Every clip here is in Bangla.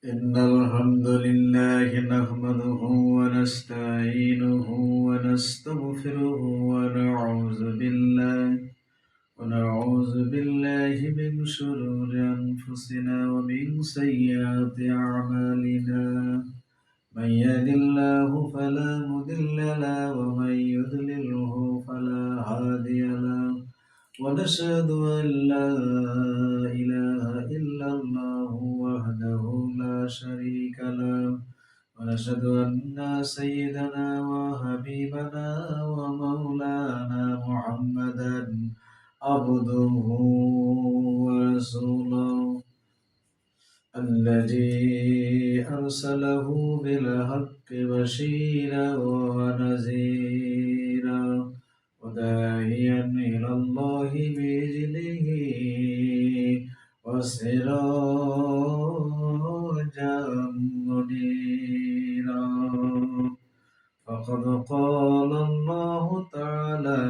إن الحمد لله نحمده ونستعينه ونستغفره ونعوذ بالله من شرور أنفسنا ومن سيئات أعمالنا. من يهد الله فلا مضل له ومن يضلله فلا هادي له. ونشهد أن لا إله إلا الله وحده لا شريك له. ونشهد أن سيدنا وحبيبنا ومولانا محمدا عبده ورسوله الذي أرسله بالحق بشيرا ونذيرا وداعيا إلى الله بإذنه وسراجا منيرا. فقد قال الله تعالى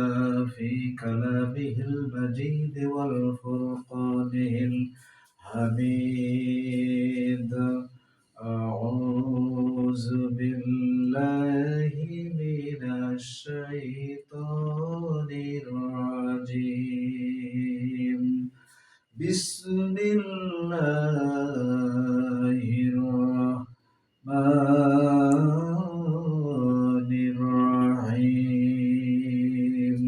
في كلامه المجيد والفرقانه الحميد: أعوذ بالله من الشيطان الرجيم. بسم الله الرحمن الرحيم.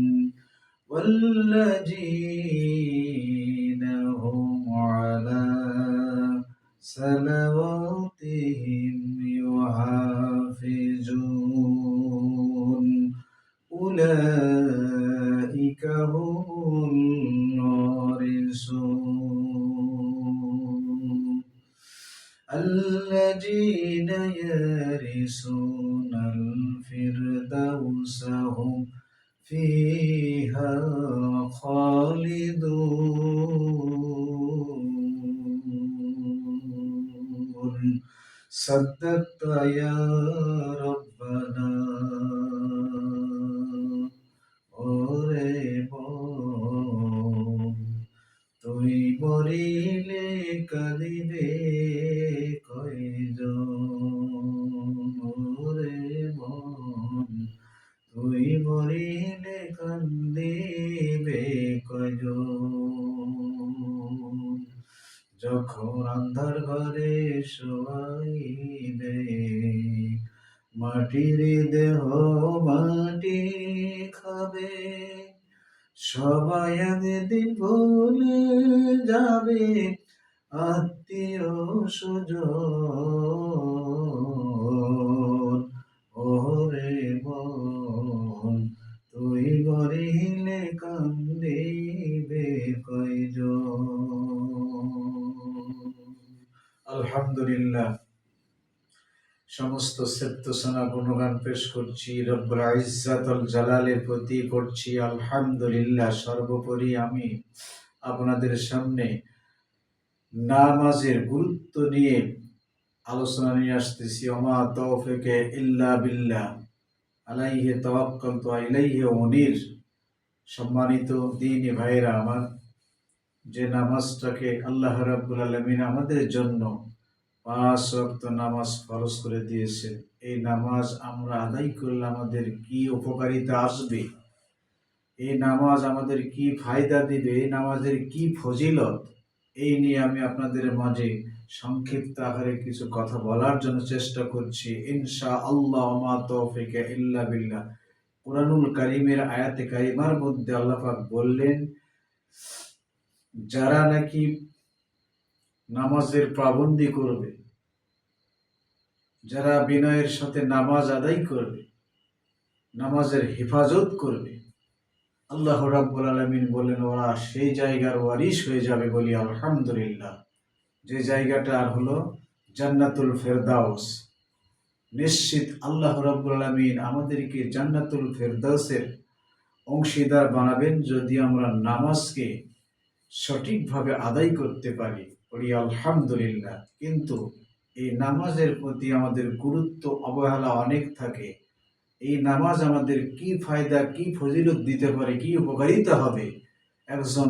والذين هم على صلواتهم يحافظون أولئك هم الوارثون الذين يرثون الفردوس هم فيها خالدون. صدقت يا ربنا. ওরে মন, তুই মরিলে কাঁদিবে কয়জন? ওরে মন, তুই মরিলে কান্দিবে কয়জন? যখন আন্ধার ঘরে শোয়াইবে, মাটির দেহ মাটি খাবে, সবাই একদিন ভুলে যাবে আত্মীয় স্বজন। ওরে মন, তুই মরিলে কান্দিবে কয়জন? আলহামদুলিল্লাহ, সমস্ত সেপ্তসনা গুণগান পেশ করছি রব্বুল ইজ্জাতুল জালালের প্রতি, করছি আলহামদুলিল্লাহ। সর্বোপরি আমি আপনাদের সামনে নামাজের গুরুত্ব নিয়ে আলোচনা নিয়ে আসতেছি। ওমা তাওফিকে ইল্লা বিল্লাহ, আলাইহি তাওয়াক্কালতু ওয়া ইলাইহি উনীর। সম্মানিত দ্বীনী ভাইরা আমার, যে নামাজটাকে আল্লাহ রাব্বুল আলামিন আমাদের জন্য 5 ওয়াক্ত নামাজ ফরজ করে দিয়েছেন, এই নামাজ আমরা আদায় করলে আমাদের কি উপকারিতা আসবে, এই নামাজ আমাদের কি ফায়দা দিবে, এই নামাজের কি ফজিলত, এই নিয়ে আমি আপনাদের মাঝে সংক্ষিপ্ত আকারে কিছু কথা বলার জন্য চেষ্টা করছি ইনশাআল্লাহ। মা তাওফিকা ইল্লা বিল্লাহ। কুরআনুল কারীমের আয়াতে কারিমার মধ্যে আল্লাহ পাক বললেন, যারা নাকি নামাজের পাবন্দি করবে, যারা বিনয়ের সাথে নামাজ আদায় করবে, নামাজের হেফাজত করবে, আল্লাহ রাব্বুল আলামিন বলেন ওরা সেই জায়গার ওয়ারিশ হয়ে যাবে। বলি আলহামদুলিল্লাহ। যে জায়গাটা হলো জান্নাতুল ফেরদাউস। নিশ্চিত আল্লাহ রাব্বুল আলামিন আমাদেরকে জান্নাতুল ফেরদাউসের অংশীদার বানাবেন যদি আমরা নামাজকে সঠিকভাবে আদায় করতে পারি। বলি আলহামদুলিল্লাহ। কিন্তু এই নামাজের প্রতি আমাদের গুরুত্ব অবহেলা অনেক থাকে। এই নামাজ আমাদের কি ফায়দা, কি ফজিলত দিতে পারে, কি উপকারিতা হবে, একজন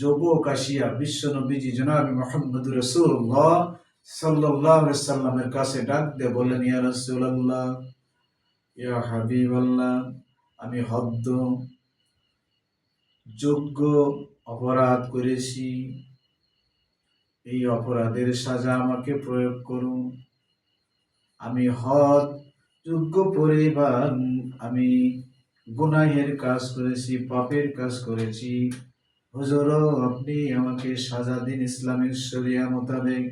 যুবক আসিয়া বিশ্বনবীজি জনাব মুহাম্মদুর রাসূলুল্লাহ সাল্লাল্লাহু আলাইহি সাল্লামের কাছে ডাক দিয়ে বললেন, ইয়া রাসূলুল্লাহ, ইয়া হাবিবাল্লাহ, আমি হদ্দ যোগ্য অপরাধ করেছি, এই অপরাধের সাজা আমাকে প্রয়োগ করুন। আমি হদ যোগ্য পরিবার, আমি গুনাহের কাজ করেছি, পাপের কাজ করেছি, হুজুর আপনি আমাকে সাজা দিন ইসলামিক শরিয়া মোতাবেক।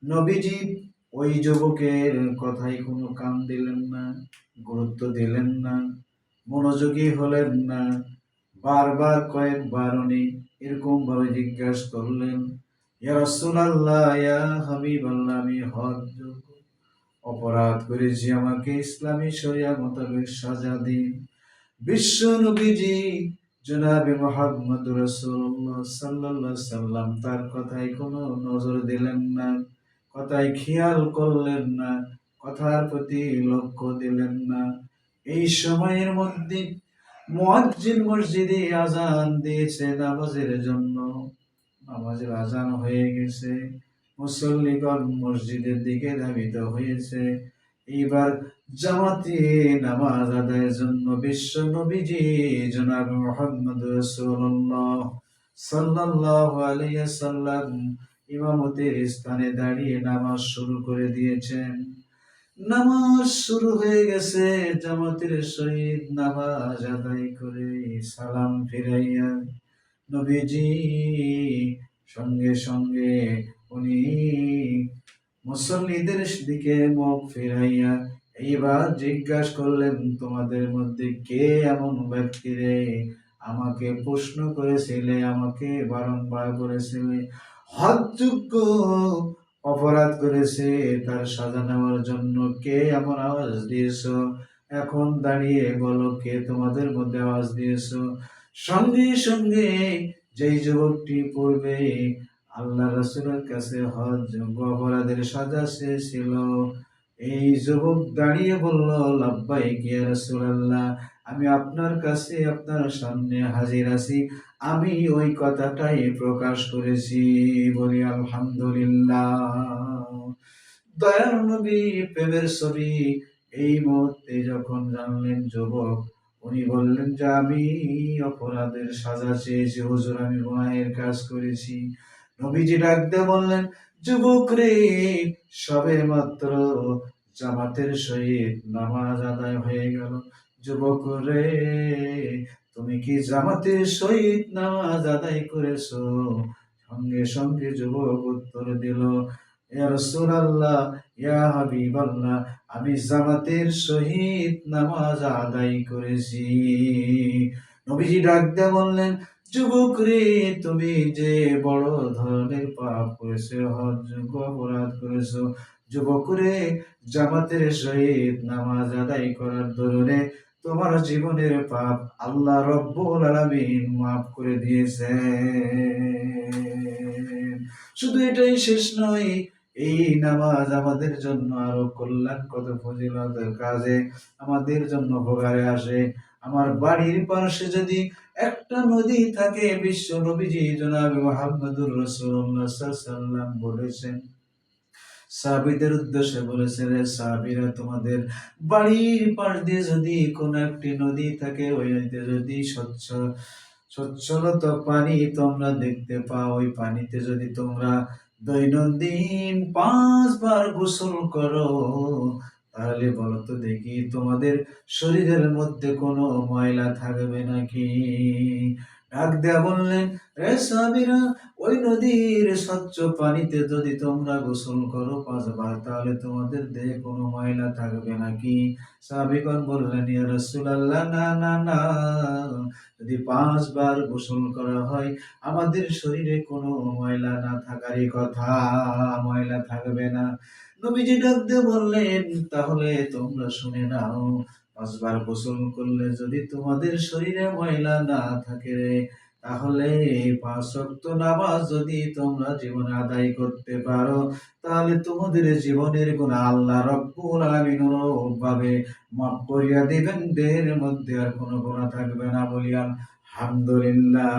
নবীজি ওই যুবকের কথায় কোনো কান দিলেন না, গুরুত্ব দিলেন না, মনোযোগী হলেন না। বারবার কয়েকবার উনি এরকম ভাবে জিজ্ঞাসা করলেন, ইয়া রাসূলুল্লাহ, ইয়া হাবিবাল্লাহ, আমি হদযোগ্য অপরাধ করেছি, আমাকে ইসলামী শরিয়া মোতাবেক সাজা দিন। বিশ্ব নবীজি জনাবে মুহাম্মদ রাসূলুল্লাহ সাল্লাল্লাহু আলাইহি সাল্লাম তার কথায় কোনো নজর দিলেন না, কথায় খেয়াল করলেন না, কথার প্রতি লক্ষ্য দিলেন না। এই সময়ের মধ্যে মুয়াজ্জিন মসজিদে আজান দিয়েছে নামাজের জন্য। নামাজের আজান হয়ে গেছে, মুসল্লিগণ মসজিদের দিকে ধাবিত হয়েছে। এইবার জামাতে নামাজ আদায়ের জন্য বিশ্ব নবীজি জনাব মুহাম্মদ রাসূলুল্লাহ সাল্লাল্লাহু আলাইহি সাল্লাম ইমামতের স্থানে দাঁড়িয়ে নামাজ শুরু করে দিয়েছেন। নামাজ শুরু হয়ে গেছে, জামাতের সহিত নামাজ আদায় করে সালাম ফিরাইয়া নবীজি সঙ্গে সঙ্গে উনি মুসল্লিদের দিকে মুখ ফিরাইয়া এইবার জিজ্ঞাসা করলেন, তোমাদের মধ্যে কে এমন ব্যক্তি রে আমাকে প্রশ্ন করেছিলে, আমাকে বারংবার করেছিলে হদযোগ্য অপরাধ করেছে, তার সাজা নেওয়ার জন্য কে এমন আওয়াজ দিয়েছ? এখন দাঁড়িয়ে বলো কে তোমাদের মধ্যে আওয়াজ দিয়েছ? সঙ্গে সঙ্গে যেই যুবকটি পূর্বে আল্লাহ রাসূলের কাছে হদযোগ্য অপরাধের সাজা চেয়েছিল, এই যুবক দাঁড়িয়ে বলল, লাব্বাইক ইয়া রাসূলুল্লাহ, আমি আপনার কাছে আপনার সামনে হাজির আছি, আমি ওই কথাটাই প্রকাশ করেছি। বলি আলহামদুলিল্লাহ। দয়ার নবী প্রেমের ছবি এই মুহূর্তে যখন জানলেন যুবক, উনি বললেন যে আমি অপরাধের সাজা চেয়েছি হুজুর, আমি গুনাহের কাজ করেছি। নবীজি ডাকতে বললেন, যুবক রে, সবে মাত্র জামাতের সহিত নামাজ আদায় হয়ে গেল। যুবক রে, তুমি কি জামাতের সহিত নামাজ আদায় করেছো? সঙ্গে সঙ্গে যুবক উত্তর দিল, ইয়া রাসূলুল্লাহ, ইয়া হাবিবাল্লাহ, আমি জামাতের সহিত নামাজ আদায় করেছি। নবীজি ডাক দিয়ে বললেন, যুবক রে, তুমি যে বড় ধরনের পাপ করেছো, হদযোগ্য অপরাধ করেছো। যুবক রে, জামাতের সহিত নামাজ আদায় করার দরুনে তোমার জীবনের পাপ আল্লাহ রব্বুল আলামিন মাফ করে দিয়েছেন। শুধু এটাই শেষ নয়, এই নামাজ আমাদের জন্য আরো কল্যাণ, কত ফজিলতের কাজে আমাদের জন্য উপকারে আসে। আমার বাড়ির পাশে যদি একটা নদী থাকে, বিশ্ব নবীজি জনাবে মুহাম্মদুর রাসূলুল্লাহ সাল্লাল্লাহু আলাইহি সাল্লাম বলেছেন, সাহাবীদের উদ্দেশ্যে বলেছেন, রে সাহাবীরা, তোমাদের বাড়ির পাশ দিয়ে যদি কোনো একটি নদী থাকে, ওই নদীতে যদি সচ্ছলত পানি তোমরা দেখতে পাও, ওই পানিতে যদি তোমরা দৈনন্দিন 5 বার গোসল করো, তাহলে বলো তো দেখি তোমাদের শরীরের মধ্যে কোনো ময়লা থাকবে নাকি? ডাক দেয়া বললেন, রে সাহাবীরা, ওই নদীর স্বচ্ছ পানিতে যদি তোমরা গোসল করো 5 বার, তাহলে তোমাদের দেহে কোনো ময়লা থাকবে নাকি? সাহাবীগণ বললেন, ইয়া রাসূলুল্লাহ, না না না, যদি 5 বার গোসল করা হয় আমাদের শরীরে কোনো ময়লা না থাকারই কথা, ময়লা থাকবে না। নবীজি ডাক দিয়ে বললেন, তাহলে তোমরা শুনে নাও, 5 বার গোসল করলে যদি তোমাদের শরীরে ময়লা না থাকে, তাহলে 5 ওয়াক্ত নামাজ যদি তোমরা জীবনে আদায় করতে পারো, তাহলে তোমাদের জীবনের গুনাহ আল্লাহ রব্বুল আলামিন অনুরূপভাবে মাফ করিয়া দিবেন, দেহের মধ্যে আর কোনো গুনাহ থাকবে না। বলি আলহামদুলিল্লাহ।